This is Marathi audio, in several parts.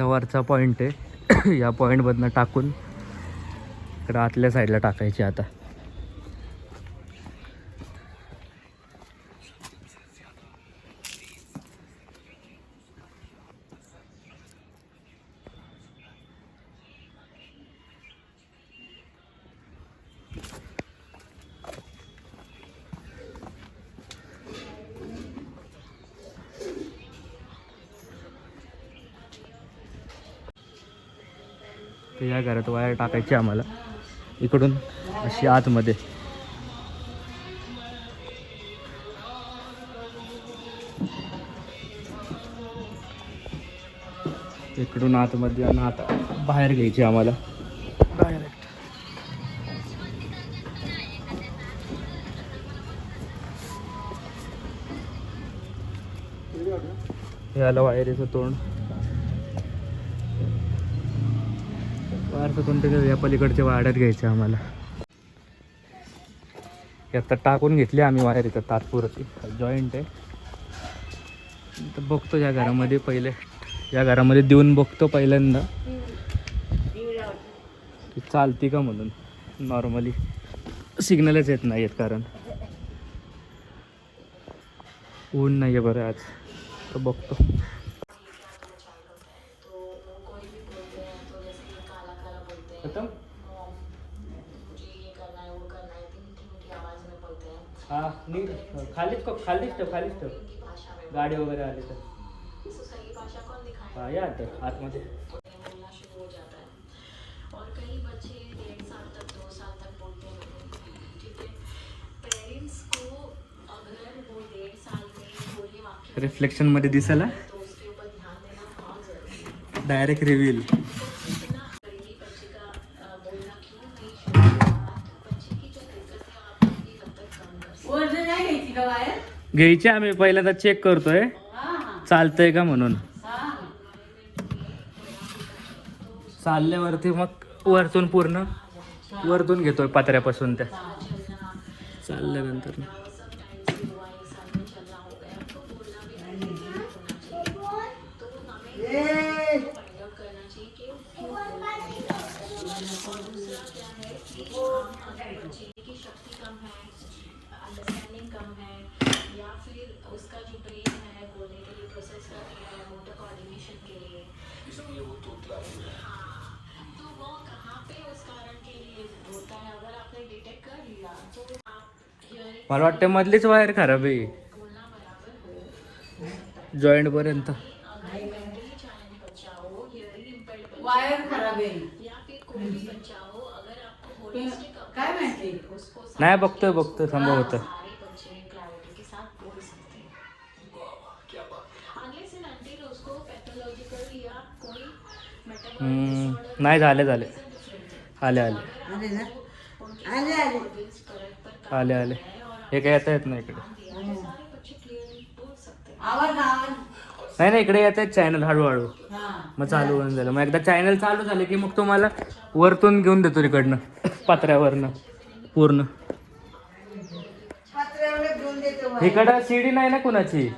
वरचा पॉईंट आहे. या पॉईंटमधनं टाकून इकडं आतल्या साईडला टाकायची आता. तर या घरात वायर टाकायची आम्हाला इकडून अशी आतमध्ये. इकडून आतमध्ये आणि आता बाहेर घ्यायची आम्हाला डायरेक्ट. याला वायरीचं तोंड. वायरचं तोंड त्याच्या या पलीकडच्या वाड्यात घ्यायचं आम्हाला. आता टाकून घेतली आम्ही वायर इथं तात्पुरती. जॉईंट आहे तर बघतो या घरामध्ये पहिले. या घरामध्ये देऊन बघतो पहिल्यांदा की चालती का म्हणून. नॉर्मली सिग्नलच येत नाही आहेत कारण ऊन नाही आहे बरं आज. तर बघतो. हाँ नहीं खालीच ठेव गाडी वगैरे आली तर. हाँ या आतमध्ये. रिफ्लेक्शन मध्ये दिसायला डायरेक्ट रिव्हील. घ्यायची आम्ही पहिल्यांदा चेक करतोय चालतंय का म्हणून. चालल्यावरती मग वरतून पूर्ण वरतून घेतोय पात्र्यापासून त्या चालल्यानंतर. मला वाटतं मधलीच वायर खराब आहे जॉईंट पर्यंत. वायर खराब आहे काय माहिती. नाही बघतोय थांबा होतं. नाही झाले आले हे काय येत नाही इकडे. नाही इकडे येत आहेत चॅनल हळूहळू. मग चालू होऊन झालं. मग एकदा चॅनल चालू झाले की मग तुम्हाला वरतून घेऊन देतो इकडनं पात्र्यावरनं पूर्ण. इकडं सीडी नाही ना कुणाची.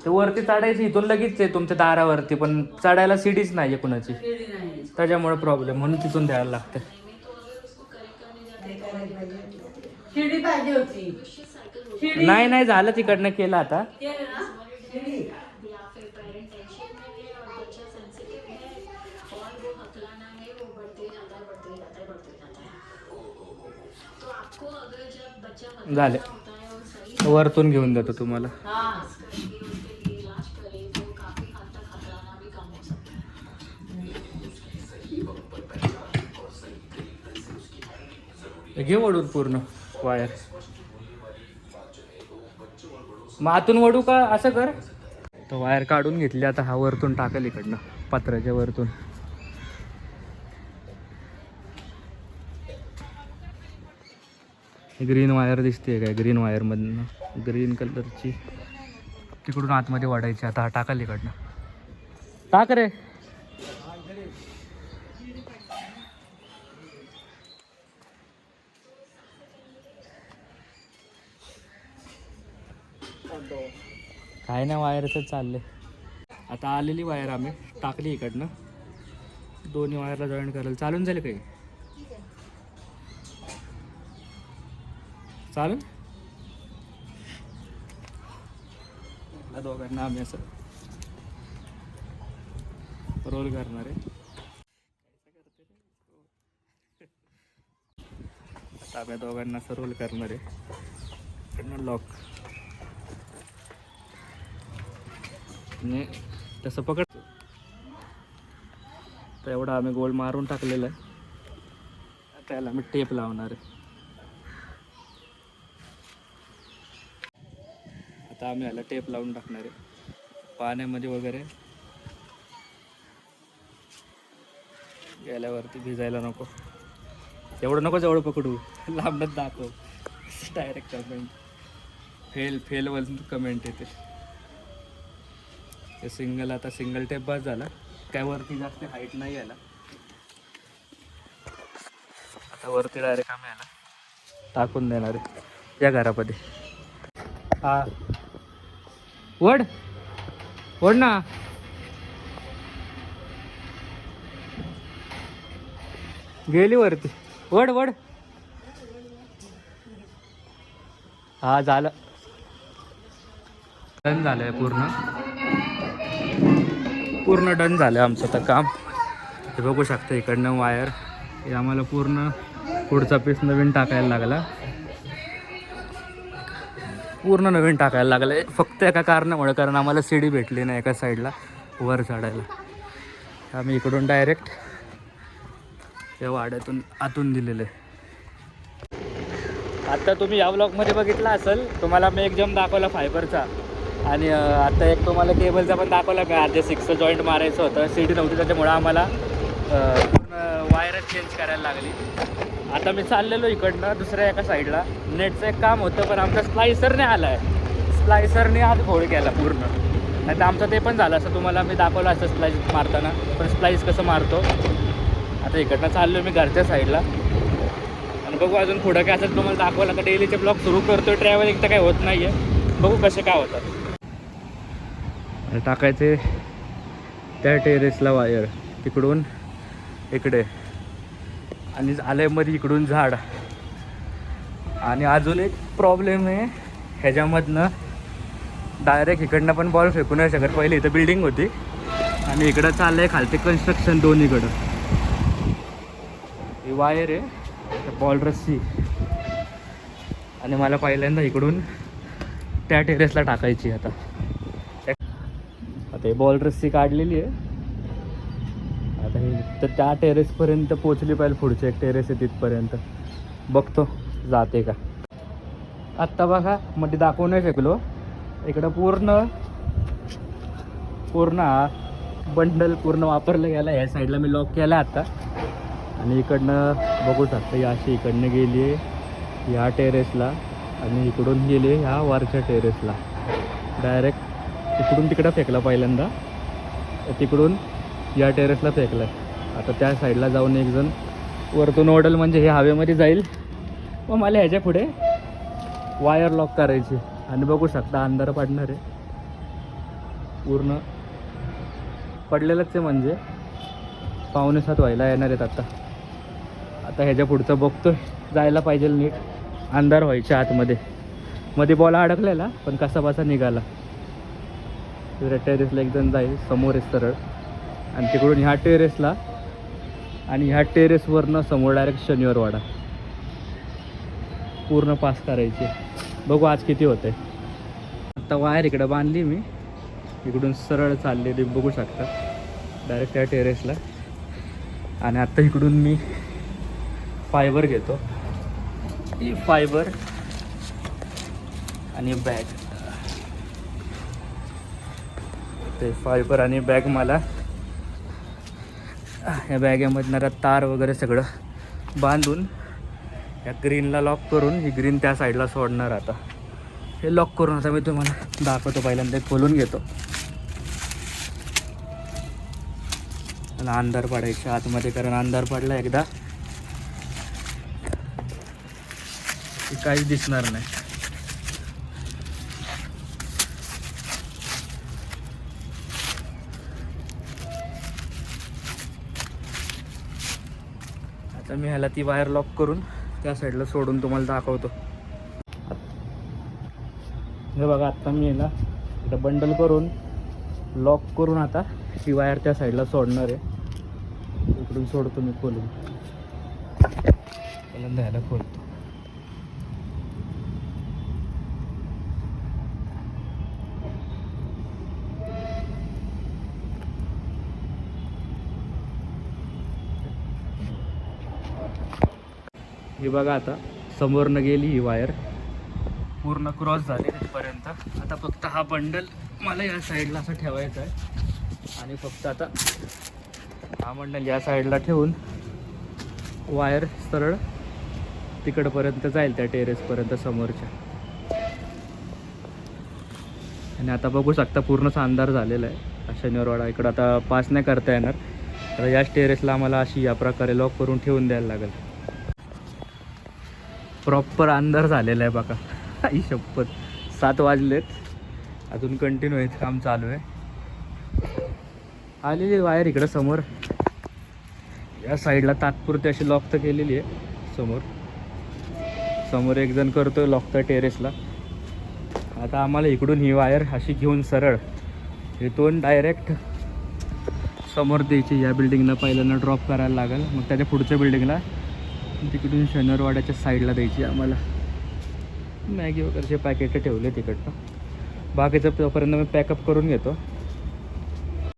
ते वरती चढायची इथून लगेच आहे तुमच्या दारावरती पण चढायला सीडीच नाहीये कुणाची. त्याच्यामुळे प्रॉब्लेम म्हणून तिथून द्यायला लागतं. नाही झालं तिकडनं केलं आता. झाले वरतून घेऊन देतो तुम्हाला. घे वडून पूर्ण वायर. मग आतून वडू का असं कर. तर वायर काढून घेतली आता. हा वरतून टाकल इकडनं पत्र्याच्या वरतून. ग्रीन वायर दिसते काय. ग्रीन वायर मधनं ग्रीन कलरची तिकडून आतमध्ये वाढायची. आता हा टाकाल इकडनं. टाक रे. काय नाही वायरच चाललंय. आता आलेली वायर आम्ही टाकली इकडनं, दोन्ही वायरला जॉईन करायला चालून जाईल काही चालून या दोघांना आम्ही असं रोल करणार आहे. आता आम्ही दोघांना असं रोल करणार आहे. लॉक आणि तसं पकडतो तर एवढा आम्ही गोल मारून टाकलेला आहे. त्याला आम्ही टेप लावणार आहे. आता आम्ही याला टेप लावून टाकणार आहे पाण्यामध्ये वगैरे गेल्यावरती भिजायला नको. एवढं नको जवळ पकडू, लांबच दाखव. डायरेक्ट कमेंट फेल वरून कमेंट येते. ते सिंगल आता सिंगल टेप बस झाला, काय वरती जास्त हाईट नाही याला. आता वरती डायरेक्ट आम्ही याला टाकून देणार आहे या घरामध्ये. हा वड वड ना. गेली वरती, वड वड. हा झालं, डन झालंय पूर्ण डन झालं आमचं तर काम. हे बघू शकता इकडनं वायर हे आम्हाला पूर्ण पुढचा पीस नवीन टाकायला लागला, पूर्ण नवीन टाकायला लागला फक्त एका कारणामुळे, कारण आम्हाला सीडी भेटली नाही एका साईडला वर चढायला. आम्ही इकडून डायरेक्ट त्या वाड्यातून आतून दिलेलं आहे. आता तुम्ही या ब्लॉगमध्ये बघितला असेल, तुम्हाला मी एक जम दाखवला फायबरचा, आणि आता एक तुम्हाला केबलचा पण दाखवला. मी आधी 6 जॉईंट मारायचं होतं, सीडी नव्हती त्याच्यामुळं आम्हाला पूर्ण वायरच चेंज करायला लागली. आता मी चाललेलो इकडनं दुसऱ्या एका साईडला, नेटचं एक काम होतं पण आमचा स्प्लायसरने आला आहे. स्प्लायसरने हात घोळ केला पूर्ण, नाही तर आमचं ते पण झालं असं. तुम्हाला मी दाखवलं असं स्प्लाइस मारताना, पण स्प्लाइस कसं मारतो. आता इकडनं चाललो मी घरच्या साईडला, आणि बघू अजून पुढं काय असेल तुम्हाला दाखवलं. आता डेलीचे ब्लॉग सुरू करतो, ट्रॅव्हलिंग तर काही होत नाही आहे, बघू कसे काय होतात. टाकायचे त्या टेरेसला वायर तिकडून इकडे, आणि आलंय मध्ये इकडून झाड. आणि अजून एक प्रॉब्लेम आहे, ह्याच्यामधनं डायरेक्ट इकडनं पण बॉल फेकू नाही शकत. पहिले इथं बिल्डिंग होती आणि इकडं चाललं आहे खालते कन्स्ट्रक्शन दोन्हीकडं. ही वायर आहे बॉल रस्सी, आणि मला पहिल्यांदा इकडून त्या टेरेसला टाकायची. आता हे बॉल रस्सी काढलेली आहे. आता हे तर त्या टेरेसपर्यंत पोचली पाहिजे, पुढचे एक टेरेस आहे तिथपर्यंत. बघतो जाते का. आत्ता बघा मध्ये दाखवू नाही शकलो. इकडं पूर्ण हा बंडल पूर्ण वापरलं गेला. ह्या साईडला मी लॉक केला आता, आणि इकडनं बघू शकता ही अशी इकडनं गेली आहे ह्या टेरेसला, आणि इकडून गेली आहे ह्या वरच्या टेरेसला. डायरेक्ट इकडून तिकडं फेकला पहिल्यांदा, तिकडून या टेरेसला फेकला. आता त्या साईडला जाऊन एक जण वरतून ओढल म्हणजे हे हवेमध्ये जाईल. मग मला ह्याच्या पुढे वायर लॉक करायची, आणि बघू शकता अंधार पडणार आहे पूर्ण. पडलेलंच आहे म्हणजे 6:45 व्हायला येणार आहेत आता ह्याच्या पुढचं बघतो, जायला पाहिजे नीट. अंधार व्हायच्या आतमध्ये, मध्ये बॉल अडकलेला पण कसा बसा निघाला. टेरेसला एक जण जाईल समोर आहे सरळ, आणि तिकडून ह्या टेरेसला, आणि ह्या टेरेसवरनं समोर डायरेक्ट शनिवार वाडा पूर्ण पास करायची. बघू आज किती होते. आता वायर इकडं बांधली मी, इकडून सरळ चाललेली बघू शकता डायरेक्ट त्या टेरेसला. आणि आत्ता इकडून मी फायबर घेतो, ही फायबर आणि बॅग. ते फायबर आणि बॅग मला या बॅगेमधनं तार वगैरे सगळं बांधून या ग्रीनला लॉक करून, ही ग्रीन त्या साईडला सोडणार. आता हे लॉक करून आता मी तुम्हाला दाखवतो. पहिल्यांदा खोलून घेतो, मला अंधार पडायच्या आतमध्ये, कारण अंधार पडला एकदा की काहीच दिसणार नाही. तर मी ह्याला ती वायर लॉक करून त्या साईडला सोडून तुम्हाला दाखवतो. हे बघा आत्ता मी याला इथं बंडल करून लॉक करून आता ती वायर त्या साईडला सोडणार आहे. इकडून सोडतो मी खोलून. पहिल्यांदा ह्याला खोलतो. ही बघा आता समोरनं गेली ही वायर पूर्ण क्रॉस झाली तिथपर्यंत. आता फक्त हा बंडल मला या साईडला असं ठेवायचा आहे आणि फक्त आता हा बंडल या साईडला ठेवून वायर सरळ तिकडपर्यंत जाईल त्या टेरेसपर्यंत समोरच्या. आणि आता बघू शकता पूर्णच अंधार झालेला आहे. शनिवारवाडा इकडं आता पास नाही करता येणार. तर याच टेरेसला आम्हाला अशी या प्रकारे लॉक करून ठेवून द्यायला लागेल. प्रॉपर अंधार झालेला आहे बघा. आई शपथ 7 वाजलेत अजून कंटिन्यू आहे काम चालू आहे. आलेली वायर इकडं समोर या साईडला तात्पुरती अशी लॉक तर केलेली आहे. समोर एक जण करतोय लॉक तर टेरेसला. आता आम्हाला इकडून ही वायर अशी घेऊन सरळ इथून डायरेक्ट समोर द्यायची. या बिल्डिंगला पहिल्यांदा ड्रॉप करायला लागेल, मग त्याच्या पुढच्या बिल्डिंगला तिकडून शनिवारवाड्याच्या साईडला द्यायची आम्हाला. मॅगी वगैरेचे पॅकेट ठेवले तिकडनं. बाकीचं तोपर्यंत मी पॅकअप करून घेतो.